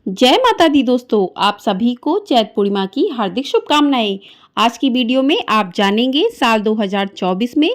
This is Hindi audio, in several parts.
जय माता दी दोस्तों, आप सभी को चैत पूर्णिमा की हार्दिक शुभकामनाएं। आज की वीडियो में आप जानेंगे साल 2024 में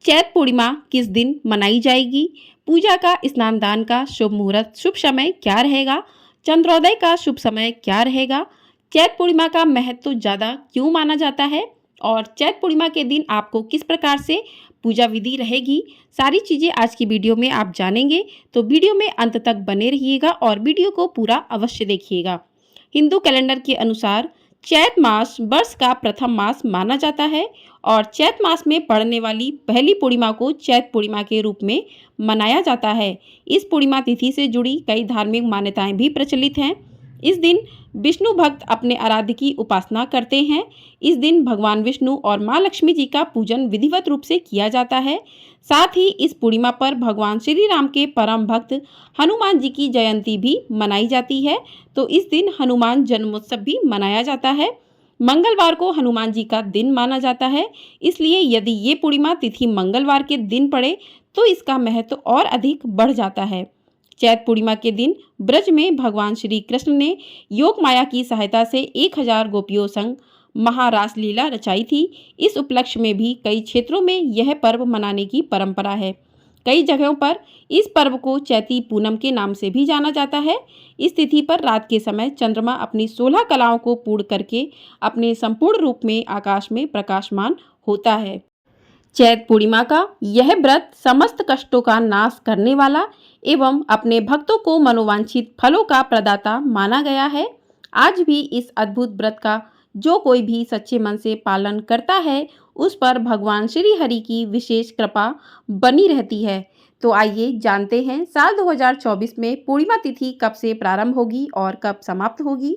चैत पूर्णिमा किस दिन मनाई जाएगी, पूजा का स्नान दान का शुभ मुहूर्त शुभ समय क्या रहेगा, चंद्रोदय का शुभ समय क्या रहेगा, चैत पूर्णिमा का महत्व ज़्यादा क्यों माना जाता है और चैत पूर्णिमा के दिन आपको किस प्रकार से पूजा विधि रहेगी। सारी चीज़ें आज की वीडियो में आप जानेंगे, तो वीडियो में अंत तक बने रहिएगा और वीडियो को पूरा अवश्य देखिएगा। हिंदू कैलेंडर के अनुसार चैत मास वर्ष का प्रथम मास माना जाता है और चैत मास में पड़ने वाली पहली पूर्णिमा को चैत पूर्णिमा के रूप में मनाया जाता है। इस पूर्णिमा तिथि से जुड़ी कई धार्मिक मान्यताएं भी प्रचलित हैं। इस दिन विष्णु भक्त अपने आराध्य की उपासना करते हैं। इस दिन भगवान विष्णु और माँ लक्ष्मी जी का पूजन विधिवत रूप से किया जाता है। साथ ही इस पूर्णिमा पर भगवान श्री राम के परम भक्त हनुमान जी की जयंती भी मनाई जाती है। तो इस दिन हनुमान जन्मोत्सव भी मनाया जाता है। मंगलवार को हनुमान जी का दिन माना जाता है, इसलिए यदि ये पूर्णिमा तिथि मंगलवार के दिन पड़े तो इसका महत्व और अधिक बढ़ जाता है। चैत पूर्णिमा के दिन ब्रज में भगवान श्री कृष्ण ने योग माया की सहायता से 1000 गोपियों संग महारास लीला रचाई थी। इस उपलक्ष्य में भी कई क्षेत्रों में यह पर्व मनाने की परंपरा है। कई जगहों पर इस पर्व को चैती पूनम के नाम से भी जाना जाता है। इस तिथि पर रात के समय चंद्रमा अपनी 16 कलाओं को पूर्ण करके अपने संपूर्ण रूप में आकाश में प्रकाशमान होता है। चैत पूर्णिमा का यह व्रत समस्त कष्टों का नाश करने वाला एवं अपने भक्तों को मनोवांछित फलों का प्रदाता माना गया है। आज भी इस अद्भुत व्रत का जो कोई भी सच्चे मन से पालन करता है, उस पर भगवान श्री हरि की विशेष कृपा बनी रहती है। तो आइए जानते हैं साल 2024 में पूर्णिमा तिथि कब से प्रारंभ होगी और कब समाप्त होगी।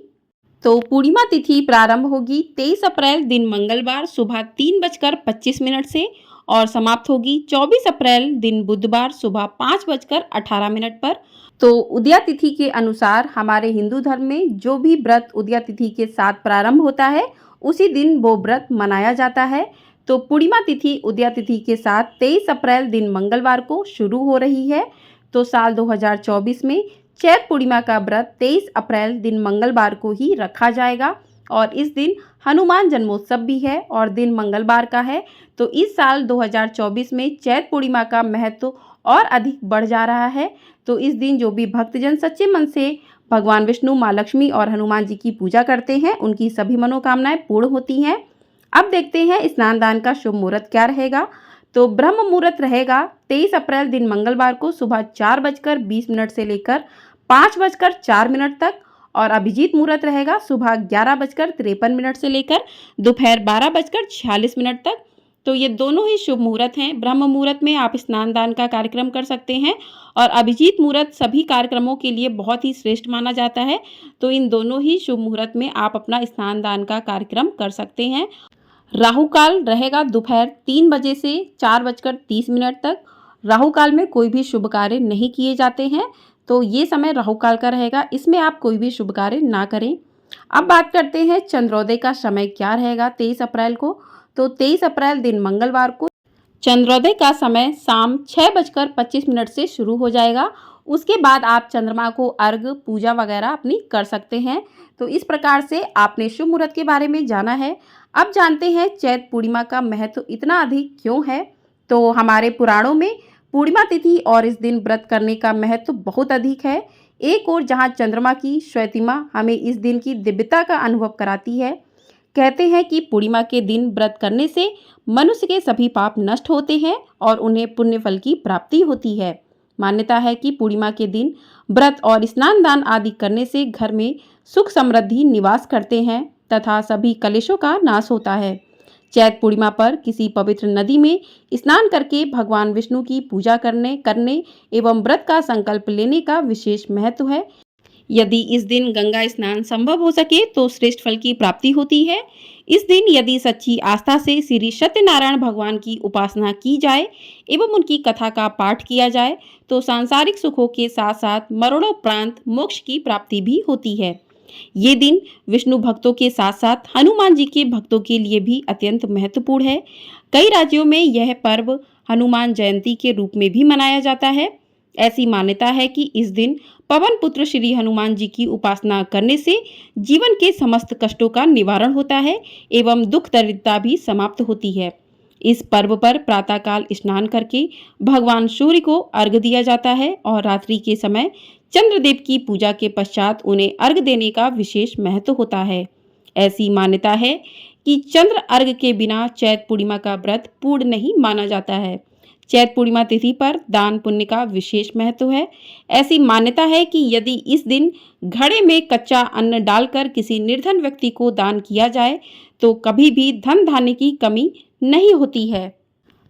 तो पूर्णिमा तिथि प्रारंभ होगी 23 अप्रैल दिन मंगलवार सुबह 3:25 से और समाप्त होगी 24 अप्रैल दिन बुधवार सुबह 5:18 पर। तो उदया तिथि के अनुसार हमारे हिंदू धर्म में जो भी व्रत उदया तिथि के साथ प्रारंभ होता है, उसी दिन वो व्रत मनाया जाता है। तो पूर्णिमा तिथि उदया तिथि के साथ 23 अप्रैल दिन मंगलवार को शुरू हो रही है। तो साल 2024 में चैत पूर्णिमा का व्रत 23 अप्रैल दिन मंगलवार को ही रखा जाएगा और इस दिन हनुमान जन्मोत्सव भी है और दिन मंगलवार का है। तो इस साल 2024 में चैत पूर्णिमा का महत्व और अधिक बढ़ जा रहा है। तो इस दिन जो भी भक्तजन सच्चे मन से भगवान विष्णु, माँ लक्ष्मी और हनुमान जी की पूजा करते हैं, उनकी सभी मनोकामनाएं पूर्ण होती हैं। अब देखते हैं स्नान दान का शुभ मुहूर्त क्या रहेगा। तो ब्रह्म मुहूर्त रहेगा 23 अप्रैल दिन मंगलवार को सुबह 4:20 से लेकर 5:04 तक और अभिजीत मुहूर्त रहेगा सुबह 11:53 से लेकर दोपहर 12:46 तक। तो ये दोनों ही शुभ मुहूर्त हैं। ब्रह्म मुहूर्त में आप स्नान दान का कार्यक्रम कर सकते हैं और अभिजीत मुहूर्त सभी कार्यक्रमों के लिए बहुत ही श्रेष्ठ माना जाता है। तो इन दोनों ही शुभ मुहूर्त में आप अपना स्नान दान का कार्यक्रम कर सकते हैं। राहु काल रहेगा दोपहर 3 बजे से 4:30 तक। राहु काल में कोई भी शुभ कार्य नहीं किए जाते हैं, तो ये समय राहु काल का रहेगा, इसमें आप कोई भी शुभ कार्य ना करें। अब बात करते हैं चंद्रोदय का समय क्या रहेगा 23 अप्रैल को। तो 23 अप्रैल दिन मंगलवार को चंद्रोदय का समय शाम 6:25 से शुरू हो जाएगा। उसके बाद आप चंद्रमा को अर्घ पूजा वगैरह अपनी कर सकते हैं। तो इस प्रकार से आपने शुभ मुहूर्त के बारे में जाना है। अब जानते हैं चैत पूर्णिमा का महत्व इतना अधिक क्यों है। तो हमारे पुराणों में पूर्णिमा तिथि और इस दिन व्रत करने का महत्व बहुत अधिक है। एक ओर जहाँ चंद्रमा की श्वेतिमा हमें इस दिन की दिव्यता का अनुभव कराती है। कहते हैं कि पूर्णिमा के दिन व्रत करने से मनुष्य के सभी पाप नष्ट होते हैं और उन्हें पुण्य फल की प्राप्ति होती है। मान्यता है कि पूर्णिमा के दिन व्रत और स्नान दान आदि करने से घर में सुख समृद्धि निवास करते हैं तथा सभी कलेशों का नाश होता है। चैत पूर्णिमा पर किसी पवित्र नदी में स्नान करके भगवान विष्णु की पूजा करने एवं व्रत का संकल्प लेने का विशेष महत्व है। यदि इस दिन गंगा स्नान संभव हो सके तो श्रेष्ठ फल की प्राप्ति होती है। इस दिन यदि सच्ची आस्था से श्री सत्यनारायण भगवान की उपासना की जाए एवं उनकी कथा का पाठ किया जाए तो सांसारिक सुखों के साथ साथ मरणोपरांत मोक्ष की प्राप्ति भी होती है। ये दिन विष्णु भक्तों के साथ साथ हनुमान जी के भक्तों के लिए भी अत्यंत महत्वपूर्ण है। कई राज्यों में यह पर्व हनुमान जयंती के रूप में भी मनाया जाता है। ऐसी मान्यता है कि इस दिन पवन पुत्र श्री हनुमान जी की उपासना करने से जीवन के समस्त कष्टों का निवारण होता है एवं दुख दरिद्रता भी समाप्त होती है। इस पर्व पर प्रातःकाल स्नान करके भगवान सूर्य को अर्घ्य दिया जाता है और रात्रि के समय चंद्रदेव की पूजा के पश्चात उन्हें अर्घ्य देने का विशेष महत्व होता है। ऐसी मान्यता है कि चंद्र अर्घ्य के बिना चैत्र पूर्णिमा का व्रत पूर्ण नहीं माना जाता है। चैत्र पूर्णिमा तिथि पर दान पुण्य का विशेष महत्व है। ऐसी मान्यता है कि यदि इस दिन घड़े में कच्चा अन्न डालकर किसी निर्धन व्यक्ति को दान किया जाए तो कभी भी धन धान्य की कमी नहीं होती है।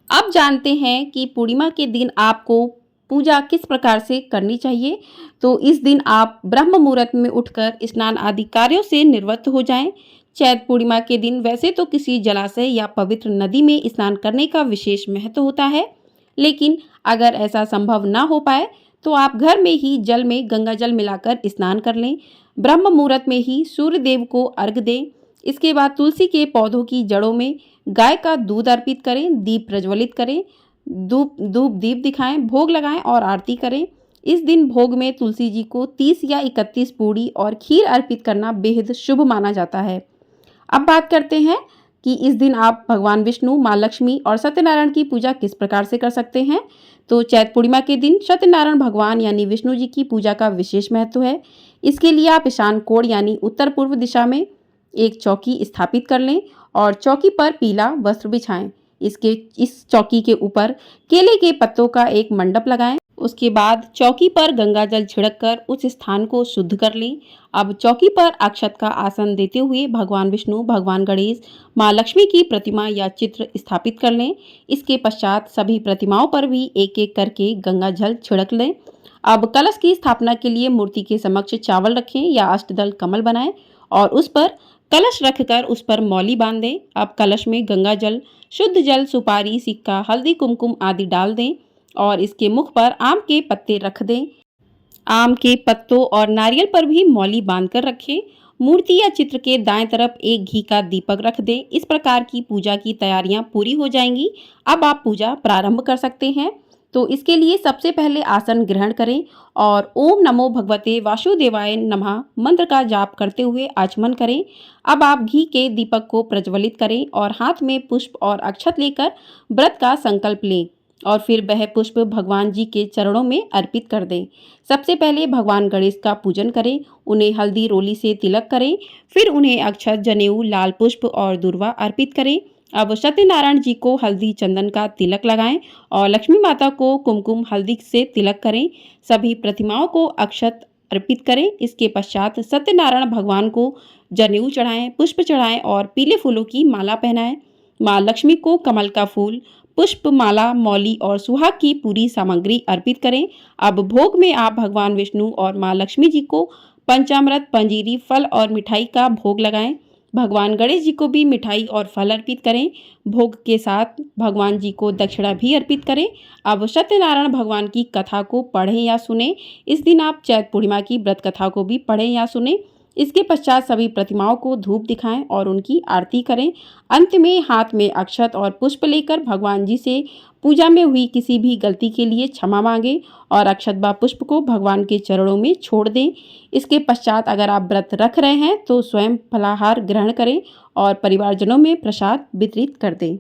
अब जानते हैं कि पूर्णिमा के दिन आपको पूजा किस प्रकार से करनी चाहिए। तो इस दिन आप ब्रह्म मुहूर्त में उठकर स्नान आदि कार्यों से निवृत्त हो जाएं। चैत्र पूर्णिमा के दिन वैसे तो किसी जलाशय या पवित्र नदी में स्नान करने का विशेष महत्व होता है, लेकिन अगर ऐसा संभव ना हो पाए तो आप घर में ही जल में गंगा जल मिलाकर स्नान कर लें। ब्रह्म मुहूर्त में ही सूर्य देव को अर्घ्य दें। इसके बाद तुलसी के पौधों की जड़ों में गाय का दूध अर्पित करें, दीप प्रज्वलित करें, धूप दीप दिखाएं, भोग लगाएं और आरती करें। इस दिन भोग में तुलसी जी को 30 या 31 पूड़ी और खीर अर्पित करना बेहद शुभ माना जाता है। अब बात करते हैं कि इस दिन आप भगवान विष्णु, माँ लक्ष्मी और सत्यनारायण की पूजा किस प्रकार से कर सकते हैं। तो चैत्र पूर्णिमा के दिन सत्यनारायण भगवान यानी विष्णु जी की पूजा का विशेष महत्व है। इसके लिए आप ईशान कोण यानी उत्तर पूर्व दिशा में एक चौकी स्थापित कर लें और चौकी पर पीला वस्त्र बिछाएं। इस चौकी के ऊपर केले के पत्तों का एक मंडप लगाएं। उसके बाद चौकी पर गंगा जल छिड़ककर उस स्थान को शुद्ध कर लें। अब चौकी पर अक्षत का आसन देते हुए भगवान विष्णु, भगवान गणेश, माँ लक्ष्मी की प्रतिमा या चित्र स्थापित कर लें। इसके पश्चात सभी प्रतिमाओं पर भी एक एक करके गंगा जल छिड़क लें। अब कलश की स्थापना के लिए मूर्ति के समक्ष चावल रखें या अष्टदल कमल बनाएं और उस पर कलश रखकर उस पर मौली बांध दें। अब कलश में गंगा जल, शुद्ध जल, सुपारी, सिक्का, हल्दी, कुमकुम आदि डाल दें और इसके मुख पर आम के पत्ते रख दें। आम के पत्तों और नारियल पर भी मौली बांधकर रखें। मूर्ति या चित्र के दाएं तरफ एक घी का दीपक रख दें। इस प्रकार की पूजा की तैयारियां पूरी हो जाएंगी। अब आप पूजा प्रारंभ कर सकते हैं। तो इसके लिए सबसे पहले आसन ग्रहण करें और ओम नमो भगवते वासुदेवाय नमः मंत्र का जाप करते हुए आचमन करें। अब आप घी के दीपक को प्रज्वलित करें और हाथ में पुष्प और अक्षत लेकर व्रत का संकल्प लें और फिर वह पुष्प भगवान जी के चरणों में अर्पित कर दें। सबसे पहले भगवान गणेश का पूजन करें, उन्हें हल्दी रोली से तिलक करें, फिर उन्हें अक्षत, जनेऊ, लाल पुष्प और दूर्वा अर्पित करें। अब सत्यनारायण जी को हल्दी चंदन का तिलक लगाएं और लक्ष्मी माता को कुमकुम हल्दी से तिलक करें। सभी प्रतिमाओं को अक्षत अर्पित करें। इसके पश्चात सत्यनारायण भगवान को जनेऊ चढ़ाएं, पुष्प चढ़ाएं और पीले फूलों की माला पहनाएं। माँ लक्ष्मी को कमल का फूल, पुष्प, माला, मौली और सुहाग की पूरी सामग्री अर्पित करें। अब भोग में आप भगवान विष्णु और माँ लक्ष्मी जी को पंचामृत, पंजीरी, फल और मिठाई का भोग लगाएं। भगवान गणेश जी को भी मिठाई और फल अर्पित करें। भोग के साथ भगवान जी को दक्षिणा भी अर्पित करें। अब सत्यनारायण भगवान की कथा को पढ़ें या सुने। इस दिन आप चैत्र पूर्णिमा की व्रत कथा को भी पढ़ें या सुने। इसके पश्चात सभी प्रतिमाओं को धूप दिखाएं और उनकी आरती करें। अंत में हाथ में अक्षत और पुष्प लेकर भगवान जी से पूजा में हुई किसी भी गलती के लिए क्षमा मांगें और अक्षत व पुष्प को भगवान के चरणों में छोड़ दें। इसके पश्चात अगर आप व्रत रख रहे हैं तो स्वयं फलाहार ग्रहण करें और परिवारजनों में प्रसाद वितरित कर दें।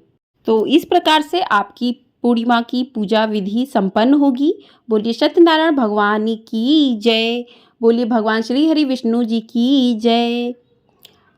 तो इस प्रकार से आपकी पूर्णिमा की पूजा विधि संपन्न होगी। बोलिए सत्यनारायण भगवान की जय। बोलिए भगवान श्री हरि विष्णु जी की जय।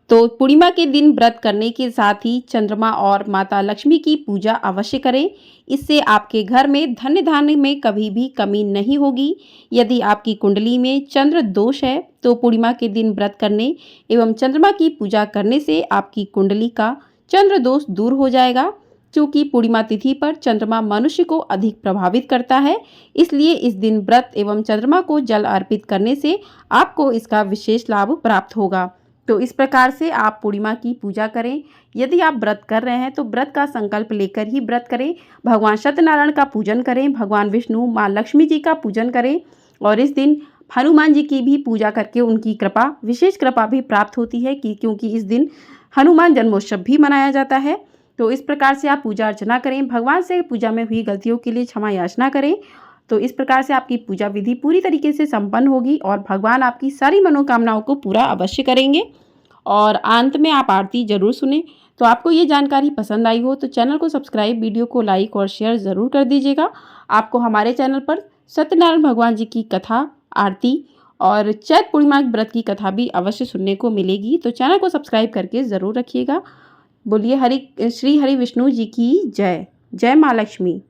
तो पूर्णिमा के दिन व्रत करने के साथ ही चंद्रमा और माता लक्ष्मी की पूजा अवश्य करें। इससे आपके घर में धन धान्य में कभी भी कमी नहीं होगी। यदि आपकी कुंडली में चंद्र दोष है तो पूर्णिमा के दिन व्रत करने एवं चंद्रमा की पूजा करने से आपकी कुंडली का चंद्र दोष दूर हो जाएगा। क्योंकि पूर्णिमा तिथि पर चंद्रमा मनुष्य को अधिक प्रभावित करता है, इसलिए इस दिन व्रत एवं चंद्रमा को जल अर्पित करने से आपको इसका विशेष लाभ प्राप्त होगा। तो इस प्रकार से आप पूर्णिमा की पूजा करें। यदि आप व्रत कर रहे हैं तो व्रत का संकल्प लेकर ही व्रत करें। भगवान सत्यनारायण का पूजन करें, भगवान विष्णु, माँ लक्ष्मी जी का पूजन करें और इस दिन हनुमान जी की भी पूजा करके उनकी कृपा, विशेष कृपा भी प्राप्त होती है क्योंकि इस दिन हनुमान जन्मोत्सव भी मनाया जाता है। तो इस प्रकार से आप पूजा अर्चना करें। भगवान से पूजा में हुई गलतियों के लिए क्षमा याचना करें। तो इस प्रकार से आपकी पूजा विधि पूरी तरीके से संपन्न होगी और भगवान आपकी सारी मनोकामनाओं को पूरा अवश्य करेंगे। और अंत में आप आरती ज़रूर सुने। तो आपको ये जानकारी पसंद आई हो तो चैनल को सब्सक्राइब, वीडियो को लाइक और शेयर ज़रूर कर दीजिएगा। आपको हमारे चैनल पर सत्यनारायण भगवान जी की कथा, आरती और चैत पूर्णिमा व्रत की कथा भी अवश्य सुनने को मिलेगी। तो चैनल को सब्सक्राइब करके ज़रूर रखिएगा। बोलिए श्री हरि विष्णु जी की जय। जय माँ लक्ष्मी।